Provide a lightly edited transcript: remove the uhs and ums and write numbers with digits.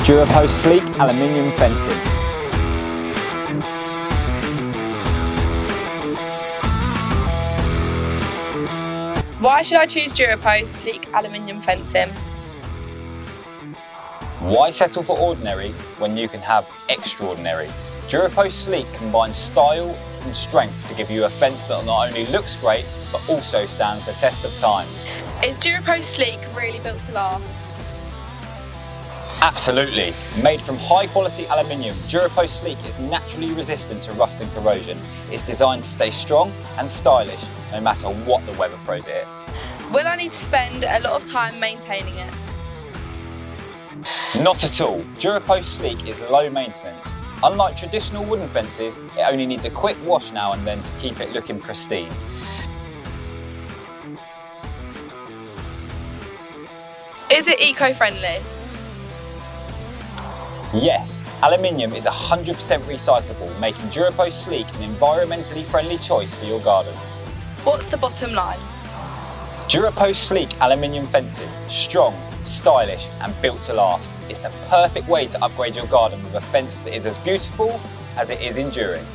DuraPost SLEEK aluminium fencing. Why should I choose DuraPost SLEEK aluminium fencing? Why settle for ordinary when you can have extraordinary? DuraPost SLEEK combines style and strength to give you a fence that not only looks great, but also stands the test of time. Is DuraPost SLEEK really built to last? Absolutely. Made from high quality aluminium, DuraPost SLEEK is naturally resistant to rust and corrosion. It's designed to stay strong and stylish no matter what the weather throws at it. Will I need to spend a lot of time maintaining it? Not at all. DuraPost SLEEK is low maintenance. Unlike traditional wooden fences, it only needs a quick wash now and then to keep it looking pristine. Is it eco-friendly? Yes, aluminium is 100% recyclable, making DuraPost SLEEK an environmentally friendly choice for your garden. What's the bottom line? DuraPost SLEEK aluminium fencing, strong, stylish and built to last. It's the perfect way to upgrade your garden with a fence that is as beautiful as it is enduring.